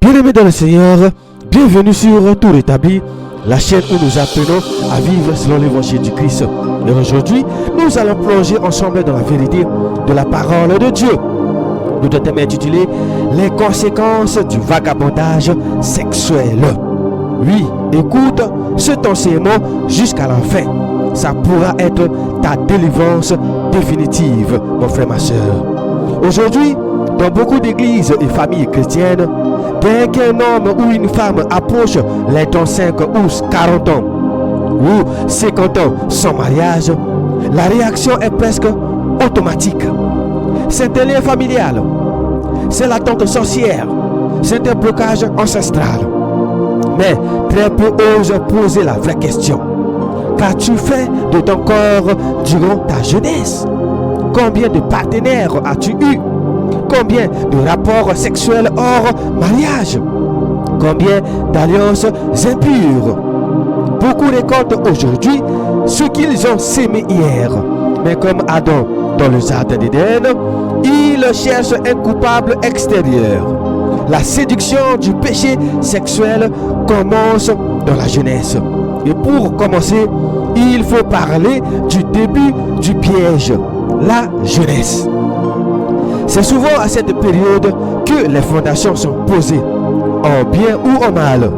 Bien-aimés dans le Seigneur, bienvenue sur Tout Rétabli, la chaîne où nous apprenons à vivre selon l'évangile du Christ. Et aujourd'hui, nous allons plonger ensemble dans la vérité de la parole de Dieu. Notre thème est intitulé Les conséquences du vagabondage sexuel. Oui, écoute cet enseignement jusqu'à la fin. Ça pourra être ta délivrance définitive, mon frère, ma soeur. Aujourd'hui, dans beaucoup d'églises et familles chrétiennes, dès qu'un homme ou une femme approche les 35 ou 40 ans ou 50 ans sans mariage, la réaction est presque automatique. C'est un lien familial, c'est l'attente sorcière, c'est un blocage ancestral. Mais très peu osent poser la vraie question. Qu'as-tu fait de ton corps durant ta jeunesse? Combien de partenaires as-tu eu? Combien de rapports sexuels hors mariage? Combien d'alliances impures? Beaucoup récoltent aujourd'hui ce qu'ils ont sémé hier. Mais comme Adam dans le jardin d'Éden, ils cherchent un coupable extérieur. La séduction du péché sexuel commence dans la jeunesse. Et pour commencer, il faut parler du début du piège, la jeunesse. C'est souvent à cette période que les fondations sont posées, en bien ou en mal.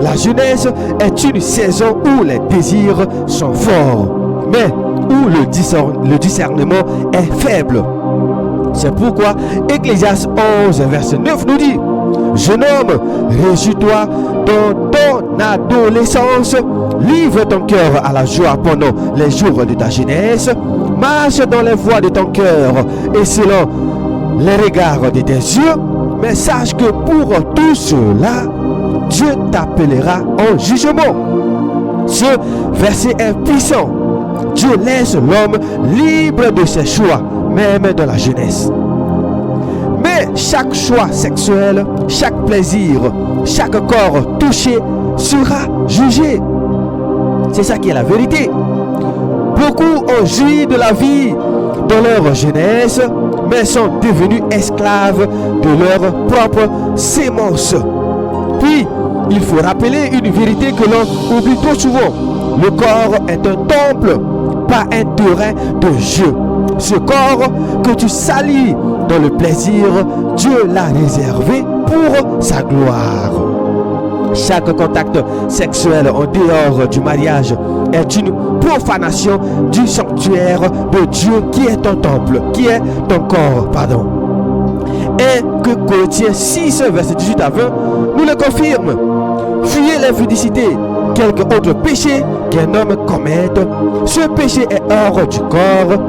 La jeunesse est une saison où les désirs sont forts, mais où le discernement est faible. C'est pourquoi Ecclésiaste 11, verset 9 nous dit: Jeune homme, réjouis-toi dans ton adolescence, livre ton cœur à la joie pendant les jours de ta jeunesse, marche dans les voies de ton cœur et selon les regards de tes yeux, mais sache que pour tout cela, Dieu t'appellera en jugement. Ce verset est puissant. Dieu laisse l'homme libre de ses choix, même dans la jeunesse. Mais chaque choix sexuel, chaque plaisir, chaque corps touché sera jugé. C'est ça qui est la vérité. Beaucoup ont joui de la vie dans leur jeunesse, mais sont devenus esclaves de leur propre sémence. Puis, il faut rappeler une vérité que l'on oublie trop souvent. Le corps est un temple, pas un terrain de jeu. Ce corps que tu salis dans le plaisir, Dieu l'a réservé pour sa gloire. Chaque contact sexuel en dehors du mariage est une profanation du sanctuaire de Dieu qui est ton temple, qui est ton corps, pardon. Et que Colossiens 6, verset 18 à 20, nous le confirme. Fuyez l'infidélité, quelque autre péché qu'un homme commette. Ce péché est hors du corps,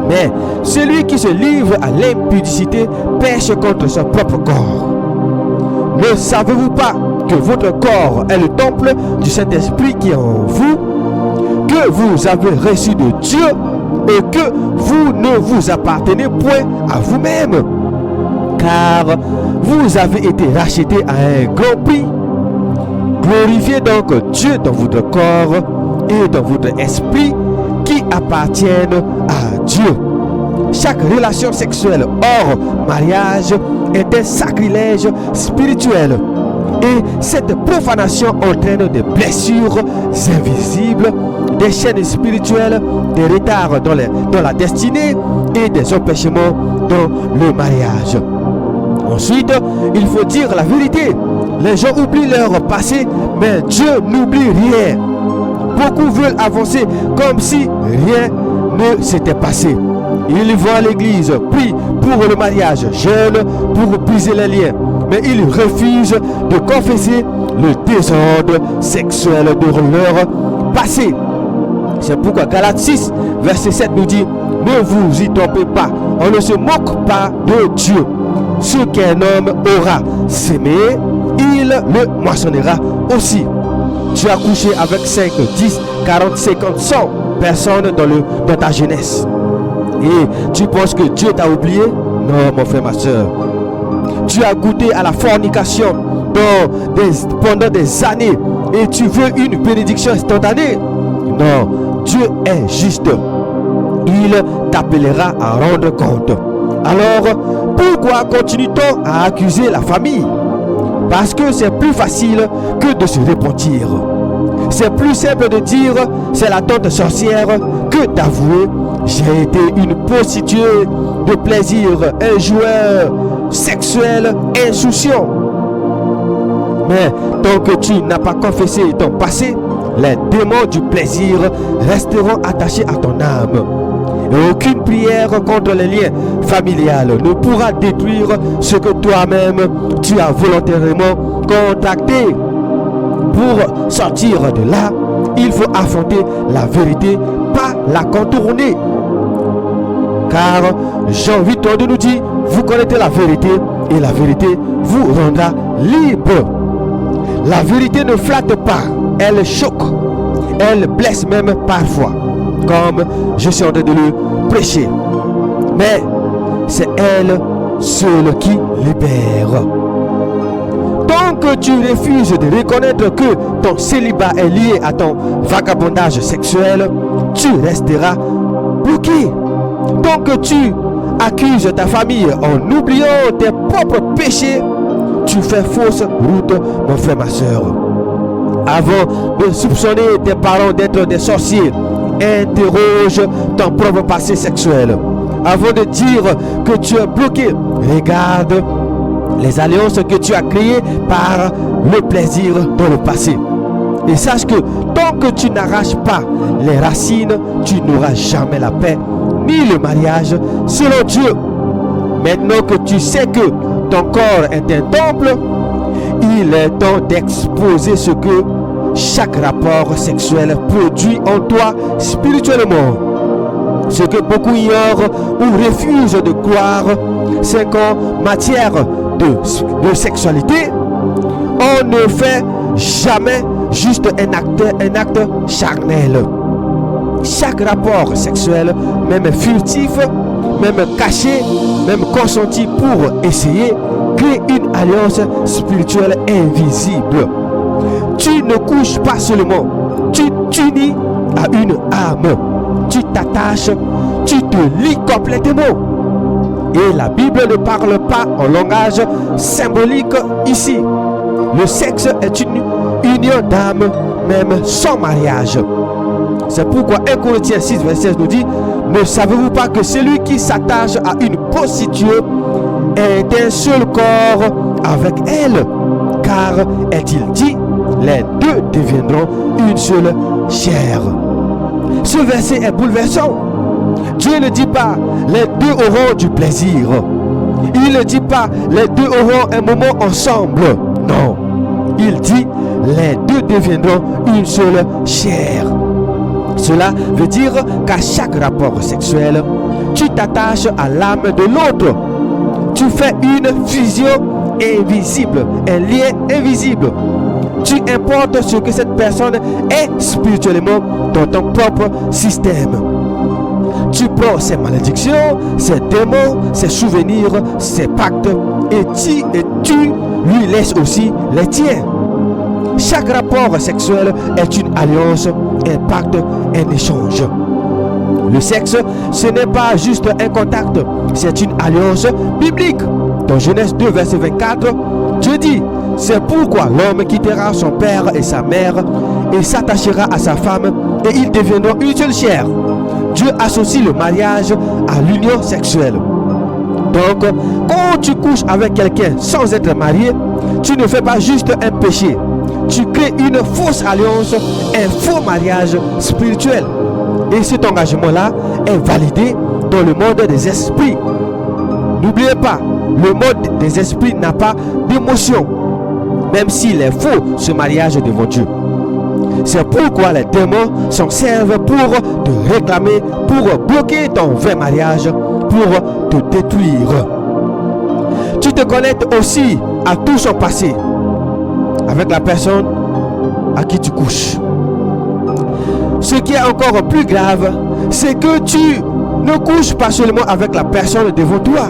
mais celui qui se livre à l'impudicité pêche contre son propre corps. Ne savez-vous pas que votre corps est le temple du Saint-Esprit qui est en vous, que vous avez reçu de Dieu et que vous ne vous appartenez point à vous-même, car vous avez été rachetés à un grand prix. Glorifiez donc Dieu dans votre corps et dans votre esprit qui appartiennent à Dieu. Chaque relation sexuelle hors mariage est un sacrilège spirituel. Et cette profanation entraîne des blessures invisibles, des chaînes spirituelles, des retards dans la destinée et des empêchements dans le mariage. Ensuite, il faut dire la vérité. Les gens oublient leur passé, mais Dieu n'oublie rien. Beaucoup veulent avancer comme si rien ne s'était passé. Ils vont à l'église, prient pour le mariage, jeûnent pour briser les liens. Mais ils refusent de confesser le désordre sexuel de leur passé. C'est pourquoi Galates 6, verset 7 nous dit: ne vous y trompez pas, on ne se moque pas de Dieu. Ce qu'un homme aura sémé, il le moissonnera aussi. Tu as couché avec 5, 10, 40, 50, 100 personnes dans ta jeunesse. Et tu penses que Dieu t'a oublié? Non, mon frère, ma soeur. Tu as goûté à la fornication pendant des années et tu veux une bénédiction instantanée? Non, Dieu est juste. Il t'appellera à rendre compte. Alors, pourquoi continue-t-on à accuser la famille? Parce que c'est plus facile que de se repentir. C'est plus simple de dire c'est la tante sorcière que d'avouer j'ai été une prostituée de plaisir, un joueur sexuel insouciant. Mais tant que tu n'as pas confessé ton passé, les démons du plaisir resteront attachés à ton âme. Et aucune prière contre les liens familiales ne pourra détruire ce que toi-même tu as volontairement contracté. Pour sortir de là, il faut affronter la vérité, pas la contourner. Car Jean 8:32 nous dit, vous connaissez la vérité et la vérité vous rendra libre. La vérité ne flatte pas, elle choque, elle blesse même parfois, comme je suis en train de le prêcher. Mais c'est elle seule qui libère. Tant que tu refuses de reconnaître que ton célibat est lié à ton vagabondage sexuel, tu resteras bloqué. Tant que tu accuses ta famille en oubliant tes propres péchés, tu fais fausse route, mon frère, ma soeur. Avant de soupçonner tes parents d'être des sorciers, interroge ton propre passé sexuel. Avant de dire que tu es bloqué, regarde les alliances que tu as créées par le plaisir dans le passé. Et sache que tant que tu n'arraches pas les racines, tu n'auras jamais la paix ni le mariage selon Dieu. Maintenant que tu sais que ton corps est un temple, il est temps d'exposer ce que chaque rapport sexuel produit en toi spirituellement. Ce que beaucoup ignorent ou refusent de croire, c'est qu'en matière de sexualité, on ne fait jamais juste un acte charnel. Chaque rapport sexuel, même furtif, même caché, même consenti pour essayer, crée une alliance spirituelle invisible. Tu ne couches pas seulement, tu t'unis à une âme. Tu t'attaches, tu te lies complètement. Et la Bible ne parle pas en langage symbolique ici. Le sexe est une union d'âme, même sans mariage. C'est pourquoi 1 Corinthiens 6, verset 16 nous dit, ne savez-vous pas que celui qui s'attache à une prostituée est un seul corps avec elle? Car, est-il dit, les deux deviendront une seule chair. Ce verset est bouleversant. Dieu ne dit pas les deux auront du plaisir. Il ne dit pas les deux auront un moment ensemble. Non. Il dit les deux deviendront une seule chair. Cela veut dire qu'à chaque rapport sexuel, tu t'attaches à l'âme de l'autre. Tu fais une fusion invisible, un lien invisible. Tu importes ce que cette personne est spirituellement dans ton propre système. Tu prends ses malédictions, ses démons, ses souvenirs, ses pactes et tu lui laisses aussi les tiens. Chaque rapport sexuel est une alliance, un pacte, un échange. Le sexe, ce n'est pas juste un contact, c'est une alliance biblique. Dans Genèse 2, verset 24, Dieu dit, c'est pourquoi l'homme quittera son père et sa mère et s'attachera à sa femme et ils deviendront une seule chair. Dieu associe le mariage à l'union sexuelle. Donc, quand tu couches avec quelqu'un sans être marié, tu ne fais pas juste un péché. Tu crées une fausse alliance, un faux mariage spirituel. Et cet engagement-là est validé dans le monde des esprits. N'oubliez pas, le monde des esprits n'a pas d'émotion, même s'il est faux ce mariage devant Dieu. C'est pourquoi les démons s'en servent pour te réclamer, pour bloquer ton vrai mariage, pour te détruire. Tu te connectes aussi à tout son passé avec la personne à qui tu couches. Ce qui est encore plus grave, c'est que tu ne couches pas seulement avec la personne devant toi.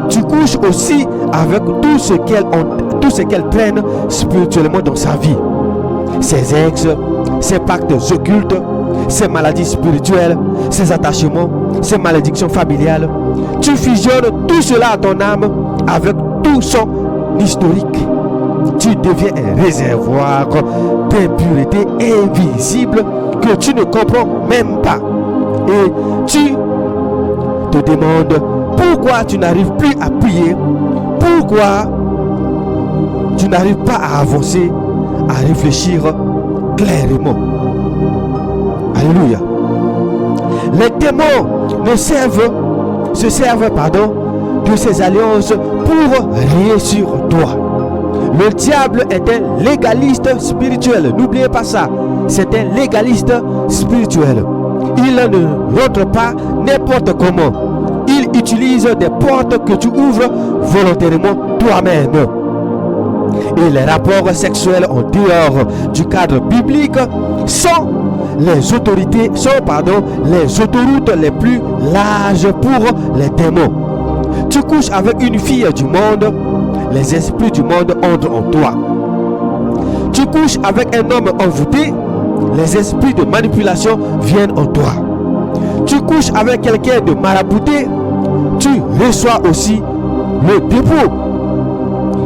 Tu couches aussi avec tout ce qu'elle traîne spirituellement dans sa vie. Ses ex, ses pactes occultes, ses maladies spirituelles, ses attachements, ses malédictions familiales. Tu fusionnes tout cela à ton âme avec tout son historique. tu deviens un réservoir d'impureté invisible que tu ne comprends même pas. Et tu te demandes pourquoi tu n'arrives plus à prier, pourquoi tu n'arrives pas à avancer, à réfléchir clairement. Alléluia. Les démons se servent de ces alliances pour régner sur toi. Le diable est un légaliste spirituel. N'oubliez pas ça. C'est un légaliste spirituel. Il ne rentre pas n'importe comment. Il utilise des portes que tu ouvres volontairement toi-même. Et les rapports sexuels en dehors du cadre biblique sont les autoroutes les plus larges pour les démons. Tu couches avec une fille du monde, les esprits du monde entrent en toi. Tu couches avec un homme envoûté, les esprits de manipulation viennent en toi. Tu couches avec quelqu'un de marabouté, tu reçois aussi le dépôt.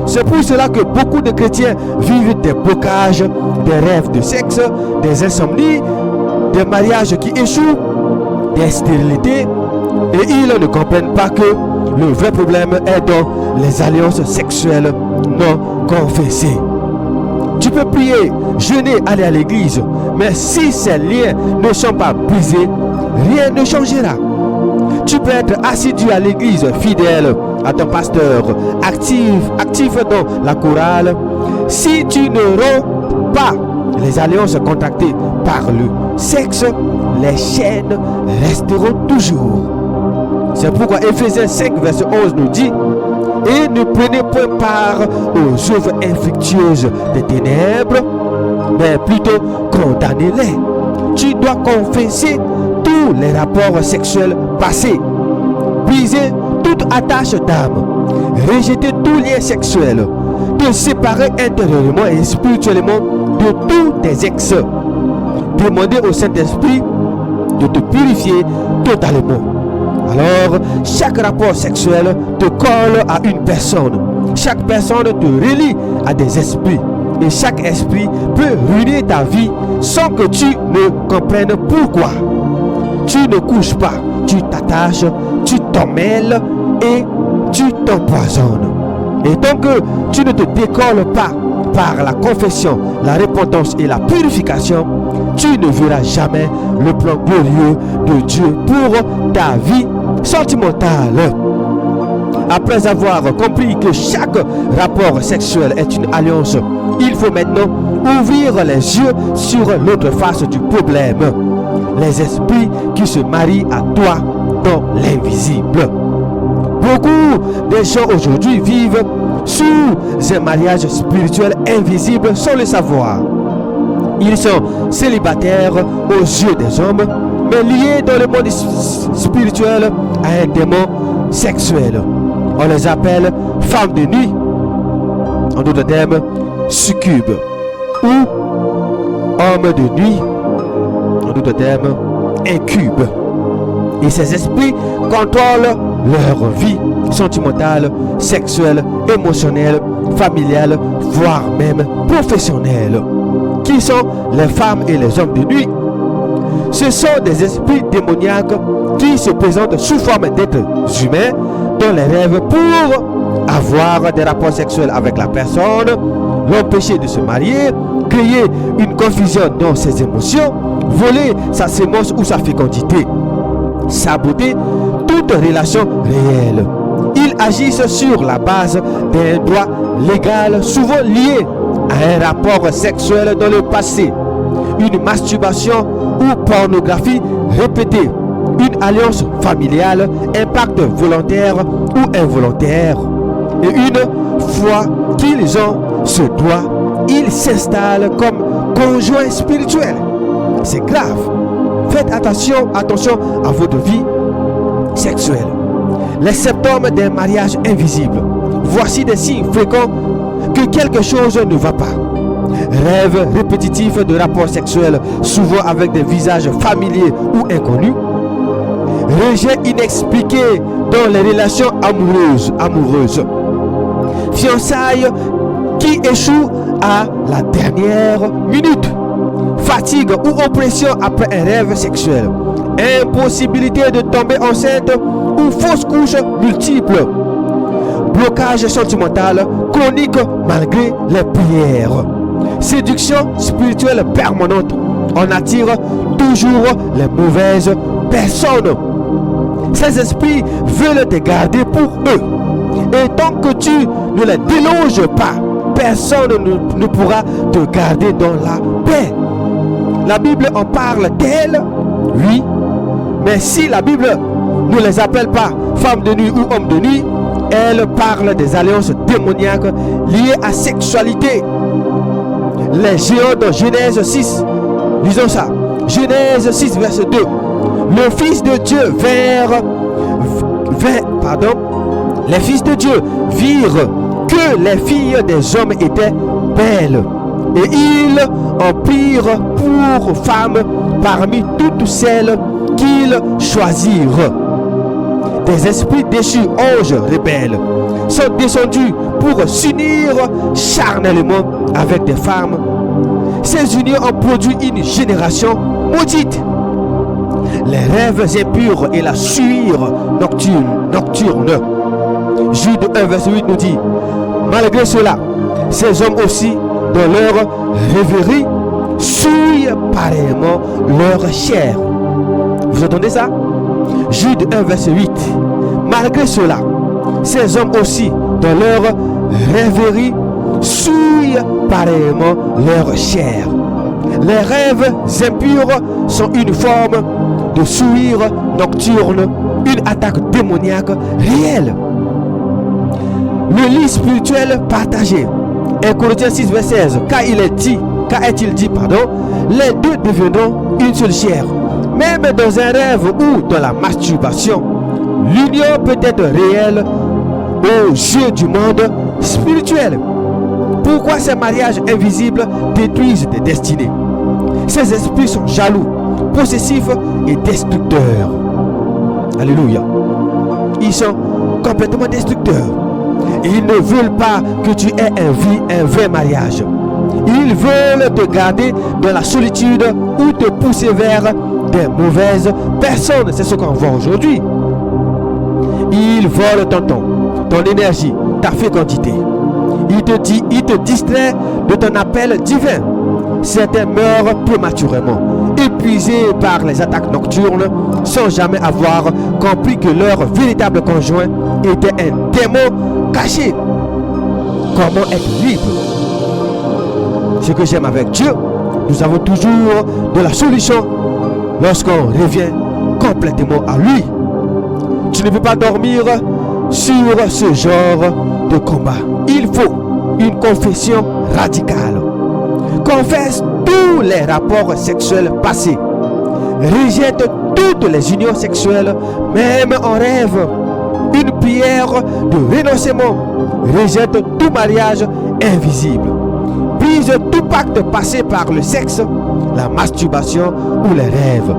C'est pour cela que beaucoup de chrétiens vivent des blocages, des rêves de sexe, des insomnies, des mariages qui échouent, des stérilités, et ils ne comprennent pas que le vrai problème est dans les alliances sexuelles non confessées. Tu peux prier, jeûner, aller à l'église, mais si ces liens ne sont pas brisés, rien ne changera. Tu peux être assidu à l'église, fidèle à ton pasteur, actif dans la chorale. Si tu ne romps pas les alliances contractées par le sexe, les chaînes resteront toujours. C'est pourquoi Éphésiens 5, verset 11 nous dit: et ne prenez point part aux œuvres infructueuses des ténèbres, mais plutôt condamnez-les. Tu dois confesser tous les rapports sexuels passés, briser toute attache d'âme, rejeter tout lien sexuel, te séparer intérieurement et spirituellement de tous tes ex. Demander au Saint-Esprit de te purifier totalement. Alors, chaque rapport sexuel te colle à une personne. Chaque personne te relie à des esprits. Et chaque esprit peut ruiner ta vie sans que tu ne comprennes pourquoi. Tu ne couches pas, tu t'attaches, tu t'emmêles et tu t'empoisonnes. Et tant que tu ne te décolles pas par la confession, la repentance et la purification, tu ne verras jamais le plan glorieux de Dieu pour ta vie sentimentale. Après avoir compris que chaque rapport sexuel est une alliance, il faut maintenant ouvrir les yeux sur l'autre face du problème. Les esprits qui se marient à toi dans l'invisible. Beaucoup de gens aujourd'hui vivent sous un mariage spirituel invisible sans le savoir. Ils sont célibataires aux yeux des hommes, mais liés dans le monde spirituel à un démon sexuel. On les appelle femmes de nuit, en d'autres termes, succubes, ou hommes de nuit, en d'autres termes, incubes. Et ces esprits contrôlent leur vie sentimentale, sexuelle, émotionnelle, familiale, voire même professionnelle. Qui sont les femmes et les hommes de nuit? Ce sont des esprits démoniaques qui se présentent sous forme d'êtres humains dans les rêves pour avoir des rapports sexuels avec la personne, l'empêcher de se marier, créer une confusion dans ses émotions, voler sa sémence ou sa fécondité, saboter toute relation réelle. Ils agissent sur la base d'un droit légal souvent lié à un rapport sexuel dans le passé, une masturbation ou pornographie répétée, une alliance familiale, un pacte volontaire ou involontaire. Et une fois qu'ils ont ce droit, ils s'installent comme conjoints spirituels. C'est grave. Faites attention à votre vie sexuelle. Les symptômes d'un mariage invisible. Voici des signes fréquents que quelque chose ne va pas. Rêves répétitifs de rapports sexuels, souvent avec des visages familiers ou inconnus. Rejet inexpliqué dans les relations amoureuses. Fiançailles qui échoue à la dernière minute, fatigue ou oppression après un rêve sexuel, impossibilité de tomber enceinte ou fausse couche multiple, blocage sentimental chronique malgré les prières, séduction spirituelle permanente. On attire toujours les mauvaises personnes. Ces esprits veulent te garder pour eux. Et tant que tu ne les déloges pas, personne ne pourra te garder dans la paix. La Bible en parle d'elle, oui. Mais si la Bible ne les appelle pas femmes de nuit ou hommes de nuit, elle parle des alliances démoniaques liées à sexualité. Les géants dans Genèse 6, lisons ça. Genèse 6, verset 2. Le Fils de Dieu les fils de Dieu virent que les filles des hommes étaient belles, et ils en prirent pour femmes parmi toutes celles qu'ils choisirent. Des esprits déchus, anges rebelles, sont descendus pour s'unir charnellement avec des femmes. Ces unions ont produit une génération maudite. Les rêves impurs et la sueur nocturne. Jude 1, verset 8 nous dit: malgré cela, ces hommes aussi, dans leur rêverie, souillent pareillement leur chair. Vous entendez ça? Jude 1, verset 8. Malgré cela, ces hommes aussi, dans leur rêverie, souillent pareillement leur chair. Les rêves impurs sont une forme de souillure nocturne, une attaque démoniaque réelle. Le lit spirituel partagé. 1 Corinthiens 6, verset 16. Car est-il dit, les deux deviendront une seule chair. Même dans un rêve ou dans la masturbation, l'union peut être réelle aux yeux du monde spirituel. Pourquoi ces mariages invisibles détruisent des destinées? Ces esprits sont jaloux, possessifs et destructeurs. Alléluia. Ils sont complètement destructeurs. Ils ne veulent pas que tu aies un vrai mariage. Ils veulent te garder dans la solitude ou te pousser vers des mauvaises personnes. C'est ce qu'on voit aujourd'hui. Ils volent ton temps, ton énergie, ta fécondité. Ils te distraient de ton appel divin. Certains meurent prématurément, épuisés par les attaques nocturnes, sans jamais avoir compris que leur véritable conjoint était un démon caché. Comment être libre? Ce que j'aime avec Dieu, nous avons toujours de la solution lorsqu'on revient complètement à lui. Tu ne peux pas dormir sur ce genre de combat. Il faut une confession radicale. Confesse tous les rapports sexuels passés. Rejette toutes les unions sexuelles, même en rêve. Une prière de renoncement. Rejette tout mariage invisible. Brise tout pacte passé par le sexe, la masturbation ou les rêves.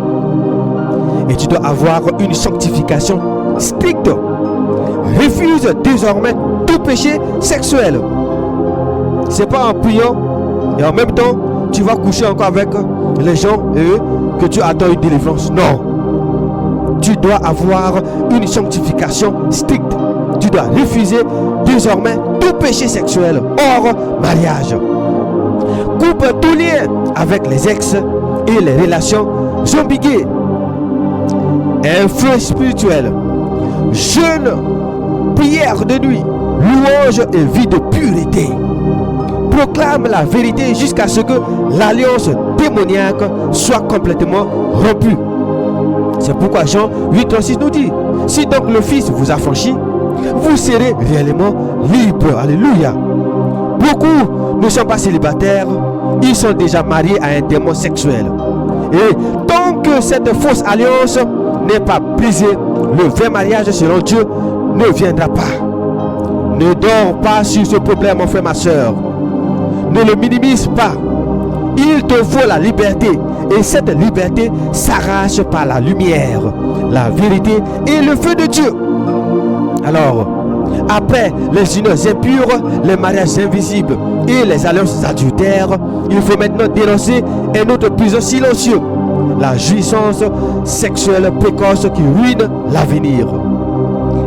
Et tu dois avoir une sanctification stricte. Refuse désormais tout péché sexuel. C'est pas en priant et en même temps tu vas coucher encore avec les gens et eux que tu attends une délivrance. Non. Tu dois avoir une sanctification stricte. Tu dois refuser désormais tout péché sexuel hors mariage. Coupe tout lien avec les ex et les relations ambiguës. Un feu spirituel. Jeûne, prière de nuit, louange et vie de pureté. Proclame la vérité jusqu'à ce que l'alliance démoniaque soit complètement rompue. C'est pourquoi Jean 8,36 nous dit: si donc le Fils vous affranchit, vous serez réellement libre. Alléluia. Beaucoup ne sont pas célibataires, ils sont déjà mariés à un démon sexuel. Et tant que cette fausse alliance n'est pas brisée, le vrai mariage selon Dieu ne viendra pas. Ne dors pas sur ce problème, mon frère, ma soeur. Ne le minimise pas. Il te faut la liberté. Et cette liberté s'arrache par la lumière, la vérité et le feu de Dieu. Alors, Après les unions impures, les mariages invisibles et les alliances adultères, il faut maintenant dénoncer un autre prison silencieux, la jouissance sexuelle précoce qui ruine l'avenir.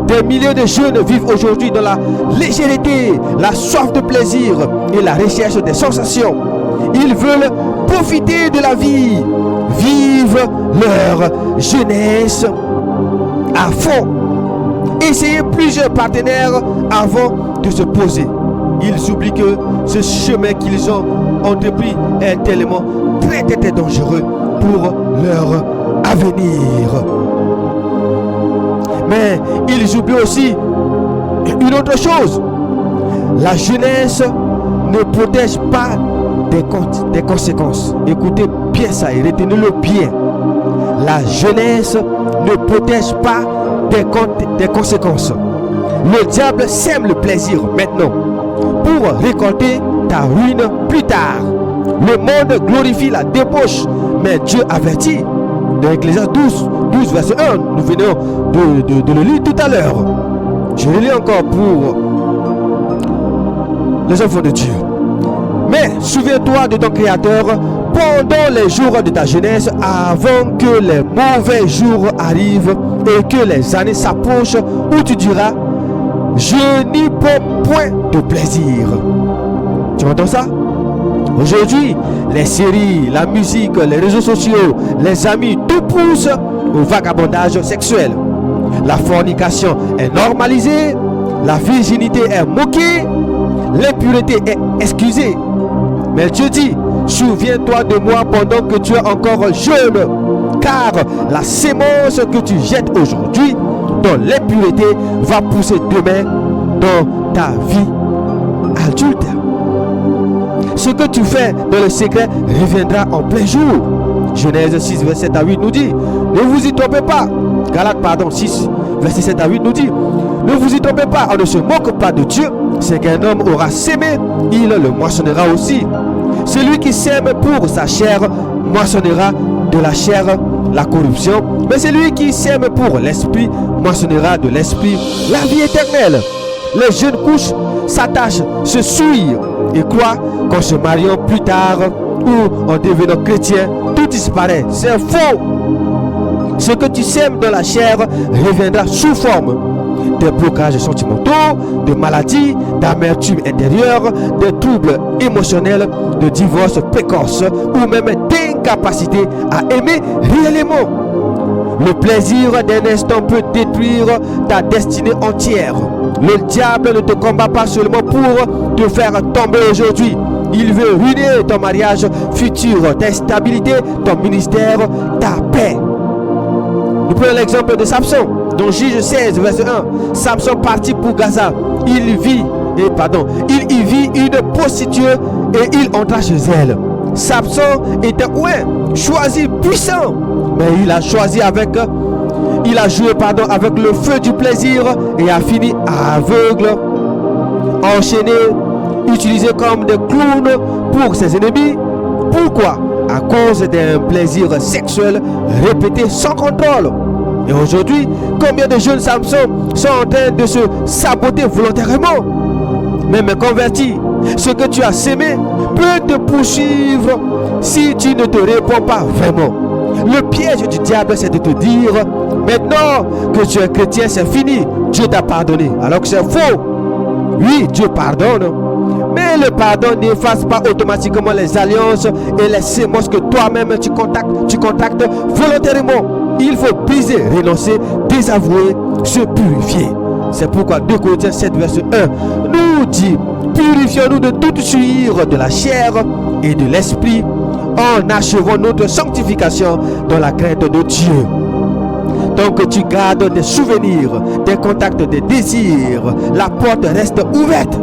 Des milliers de jeunes vivent aujourd'hui dans la légèreté, la soif de plaisir et la recherche des sensations. Ils veulent profiter de la vie, vivre leur jeunesse à fond, essayer plusieurs partenaires avant de se poser. Ils oublient que ce chemin qu'ils ont entrepris est tellement très dangereux pour leur avenir. Mais ils oublient aussi une autre chose. La jeunesse ne protège pas des conséquences. Écoutez bien ça et retenez-le bien. La jeunesse ne protège pas des conséquences. Le diable sème le plaisir maintenant pour récolter ta ruine plus tard. Le monde glorifie la débauche, mais Dieu avertit. Dans Ecclésiaste 12 verset 1, nous venons de le lire tout à l'heure. Je le lis encore pour les enfants de Dieu. Mais souviens-toi de ton Créateur pendant les jours de ta jeunesse, avant que les mauvais jours arrivent et que les années s'approchent où tu diras: je n'y prends point de plaisir. Tu entends ça? Aujourd'hui, les séries, la musique, les réseaux sociaux, les amis, tout pousse au vagabondage sexuel. La fornication est normalisée, la virginité est moquée, l'impureté est excusée. Mais Dieu dit: souviens-toi de moi pendant que tu es encore jeune, car la sémence que tu jettes aujourd'hui dans l'impureté va pousser demain dans ta vie adulte. Ce que tu fais dans le secret reviendra en plein jour. Genèse 6, verset 7 à 8 nous dit: ne vous y trompez pas. Galates 6, verset 7 à 8 nous dit: ne vous y trompez pas, on ne se moque pas de Dieu. C'est qu'un homme aura sémé, il le moissonnera aussi. Celui qui sème pour sa chair moissonnera de la chair la corruption, mais celui qui sème pour l'esprit moissonnera de l'esprit la vie éternelle. Les jeunes couches s'attachent, se souillent et croient qu'en se mariant plus tard ou en devenant chrétien, tout disparaît. C'est faux. Ce que tu sèmes dans la chair reviendra sous forme des blocages sentimentaux, de maladies, d'amertume intérieure, de troubles émotionnels, de divorce précoce ou même d'incapacité à aimer réellement. Le plaisir d'un instant peut détruire ta destinée entière. Le diable ne te combat pas seulement pour te faire tomber aujourd'hui. Il veut ruiner ton mariage futur, ta stabilité, ton ministère, ta paix. Nous prenons l'exemple de Samson. Dans Juge 16, verset 1. Samson partit pour Gaza. Il y vit une prostituée et il entra chez elle. Samson était choisi puissant, mais il a joué avec le feu du plaisir et a fini aveugle, enchaîné, utilisé comme des clowns pour ses ennemis. Pourquoi? À cause d'un plaisir sexuel répété sans contrôle. Et aujourd'hui, combien de jeunes Samson sont en train de se saboter volontairement? Mais mes convertis, ce que tu as sémé peut te poursuivre si tu ne te réponds pas vraiment. Le piège du diable, c'est de te dire: maintenant que tu es chrétien, c'est fini, Dieu t'a pardonné. Alors que c'est faux. Oui, Dieu pardonne, mais le pardon n'efface pas automatiquement les alliances et les sémences que toi-même tu contactes volontairement. Il faut briser, renoncer, désavouer, se purifier. C'est pourquoi 2 Corinthiens 7, verset 1 nous dit: purifions-nous de toute souillure de la chair et de l'esprit, en achevant notre sanctification dans la crainte de Dieu. Tant que tu gardes des souvenirs, des contacts, des désirs, la porte reste ouverte.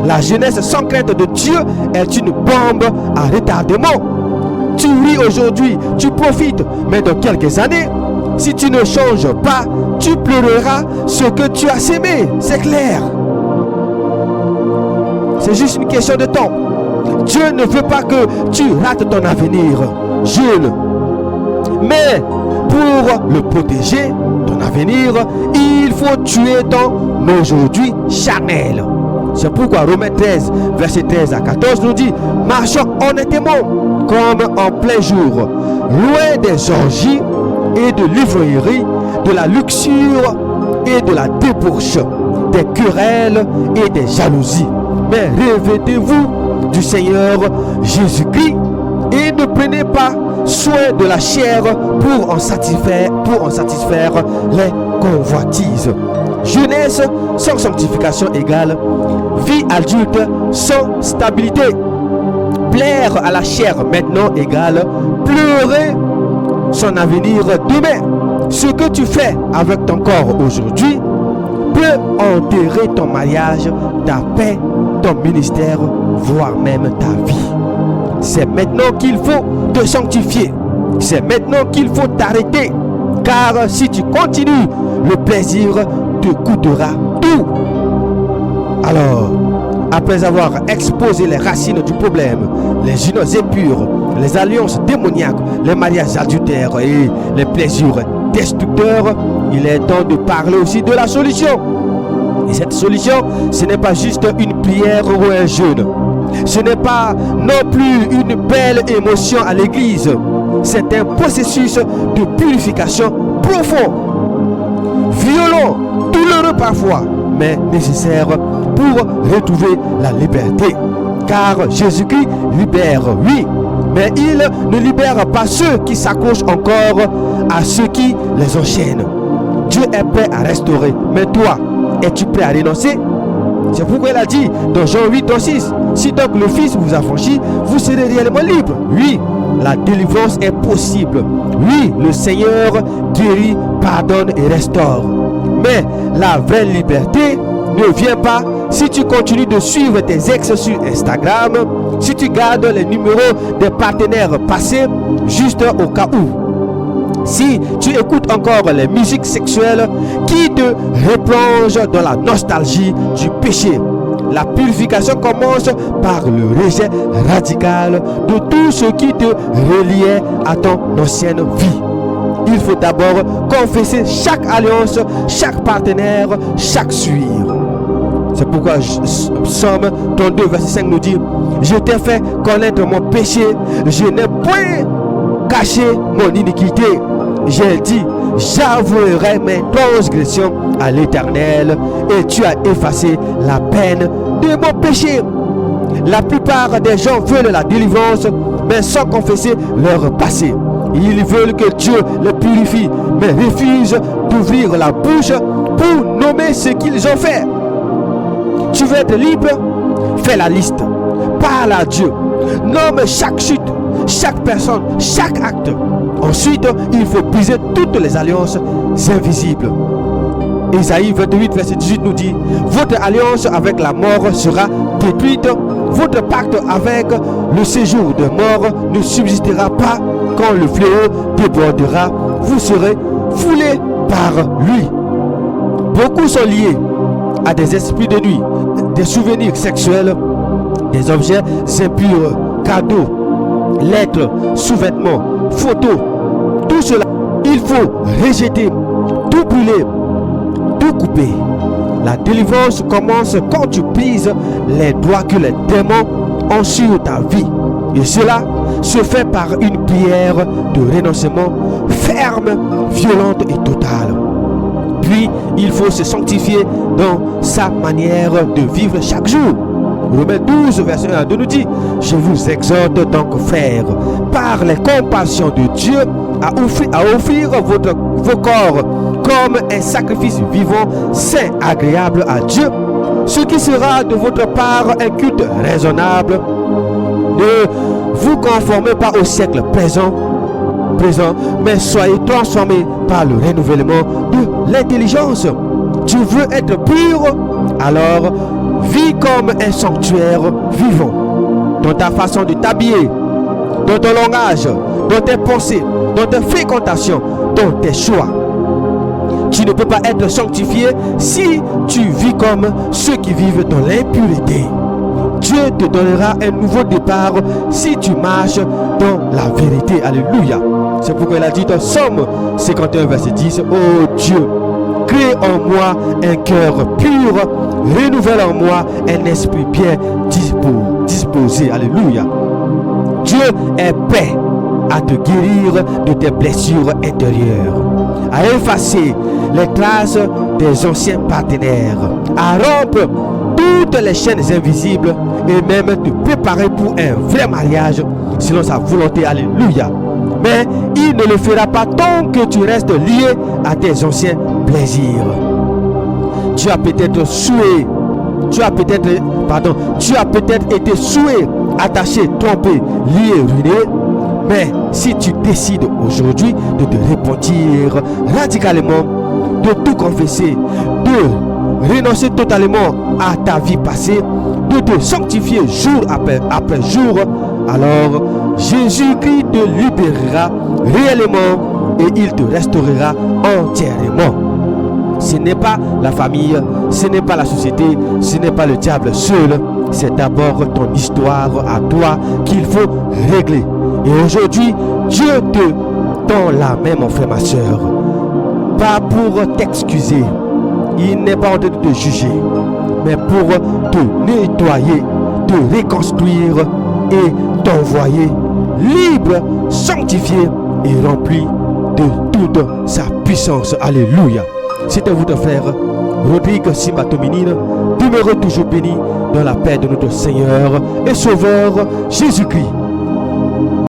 La jeunesse sans crainte de Dieu est une bombe à retardement. Tu ris aujourd'hui, tu profites, mais dans quelques années, si tu ne changes pas, tu pleureras ce que tu as sémé. C'est clair. C'est juste une question de temps. Dieu ne veut pas que tu rates ton avenir jeune. Mais pour le protéger, ton avenir, il faut tuer ton aujourd'hui charnel. C'est pourquoi Romains 13, verset 13 à 14 nous dit: marchons honnêtement comme en plein jour, loin des orgies et de l'ivrognerie, de la luxure et de la débauche, des querelles et des jalousies. Mais revêtez-vous du Seigneur Jésus-Christ et ne prenez pas soin de la chair pour en satisfaire les convoitises. Jeunesse sans sanctification égale vie adulte sans stabilité. Plaire à la chair maintenant égale pleurer son avenir demain. Ce que tu fais avec ton corps aujourd'hui peut enterrer ton mariage, ta paix, ton ministère, voire même ta vie. C'est maintenant qu'il faut te sanctifier. C'est maintenant qu'il faut t'arrêter. Car si tu continues, le plaisir te coûtera tout. Alors, après avoir exposé les racines du problème, les unions impures, les alliances démoniaques, les mariages adultères et les plaisirs destructeurs, il est temps de parler aussi de la solution. Et cette solution, ce n'est pas juste une prière ou un jeûne. Ce n'est pas non plus une belle émotion à l'église. C'est un processus de purification profond, violent, douloureux parfois, mais nécessaire pour retrouver la liberté. Car Jésus-Christ libère, oui, mais il ne libère pas ceux qui s'accrochent encore à ceux qui les enchaînent. Dieu est prêt à restaurer, mais toi, es-tu prêt à renoncer? C'est pourquoi il a dit dans Jean 8, 6, si donc le Fils vous affranchit, vous serez réellement libre. Oui, la délivrance est possible. Oui, le Seigneur guérit, pardonne et restaure. Mais la vraie liberté ne vient pas si tu continues de suivre tes ex sur Instagram, si tu gardes les numéros des partenaires passés juste au cas où. Si tu écoutes encore les musiques sexuelles qui te replongent dans la nostalgie du péché. La purification commence par le rejet radical de tout ce qui te reliait à ton ancienne vie. Il faut d'abord confesser chaque alliance, chaque partenaire, chaque suivre. C'est pourquoi Psaume 32, verset 5 nous dit: je t'ai fait connaître mon péché, je n'ai point caché mon iniquité. J'ai dit, j'avouerai mes transgressions à l'Éternel, et tu as effacé la peine de mon péché. La plupart des gens veulent la délivrance, mais sans confesser leur passé. Ils veulent que Dieu les purifie, mais refusent d'ouvrir la bouche pour nommer ce qu'ils ont fait. Tu veux être libre? Fais la liste. Parle à Dieu. Nomme chaque chute, chaque personne, chaque acte. Ensuite, il faut briser toutes les alliances invisibles. Ésaïe 28, verset 18 nous dit: votre alliance avec la mort sera détruite. Votre pacte avec le séjour de mort ne subsistera pas. Quand le fléau débordera, vous serez foulés par lui. Beaucoup sont liés à des esprits de nuit, des souvenirs sexuels, des objets impurs, cadeaux, lettres, sous-vêtements, photos. Tout cela, il faut rejeter, tout brûler, tout couper. La délivrance commence quand tu brises les droits que les démons ont sur ta vie. Et cela se fait par une prière de renoncement ferme, violente et totale. Puis, il faut se sanctifier dans sa manière de vivre chaque jour. Romains 12, verset 1 à 2 nous dit: je vous exhorte donc, frères, par les compassions de Dieu, à offrir vos corps comme un sacrifice vivant, saint, agréable à Dieu, ce qui sera de votre part un culte raisonnable. Ne vous conformez pas au siècle présent, mais soyez transformés par le renouvellement de l'intelligence. Tu veux être pur? Alors vis comme un sanctuaire vivant, dans ta façon de t'habiller, dans ton langage, dans tes pensées, dans tes fréquentations, dans tes choix. Tu ne peux pas être sanctifié si tu vis comme ceux qui vivent dans l'impureté. Dieu te donnera un nouveau départ si tu marches dans la vérité. Alléluia. C'est pourquoi il a dit dans Somme 51, verset 10, ô Dieu, crée en moi un cœur pur, renouvelle en moi un esprit bien disposé. Alléluia. Dieu est prêt à te guérir de tes blessures intérieures, à effacer les traces des anciens partenaires, à rompre toutes les chaînes invisibles et même te préparer pour un vrai mariage selon sa volonté. Alléluia. Mais il ne le fera pas tant que tu restes lié à tes anciens plaisirs. Tu as peut-être été souillé, attaché, trompé, lié, ruiné. Mais si tu décides aujourd'hui de te repentir radicalement, de tout confesser, de renoncer totalement à ta vie passée, de te sanctifier jour après jour, alors Jésus-Christ te libérera réellement et il te restaurera entièrement. Ce n'est pas la famille, ce n'est pas la société, ce n'est pas le diable seul, c'est d'abord ton histoire à toi qu'il faut régler. Et aujourd'hui, Dieu te tend la main, mon frère, ma soeur, pas pour t'excuser, il n'est pas en train de te juger, mais pour te nettoyer, te reconstruire et t'envoyer libre, sanctifié et rempli de toute sa puissance. Alléluia. C'était votre frère Rodrigue Simbatominine. Demeurez toujours béni dans la paix de notre Seigneur et Sauveur Jésus-Christ.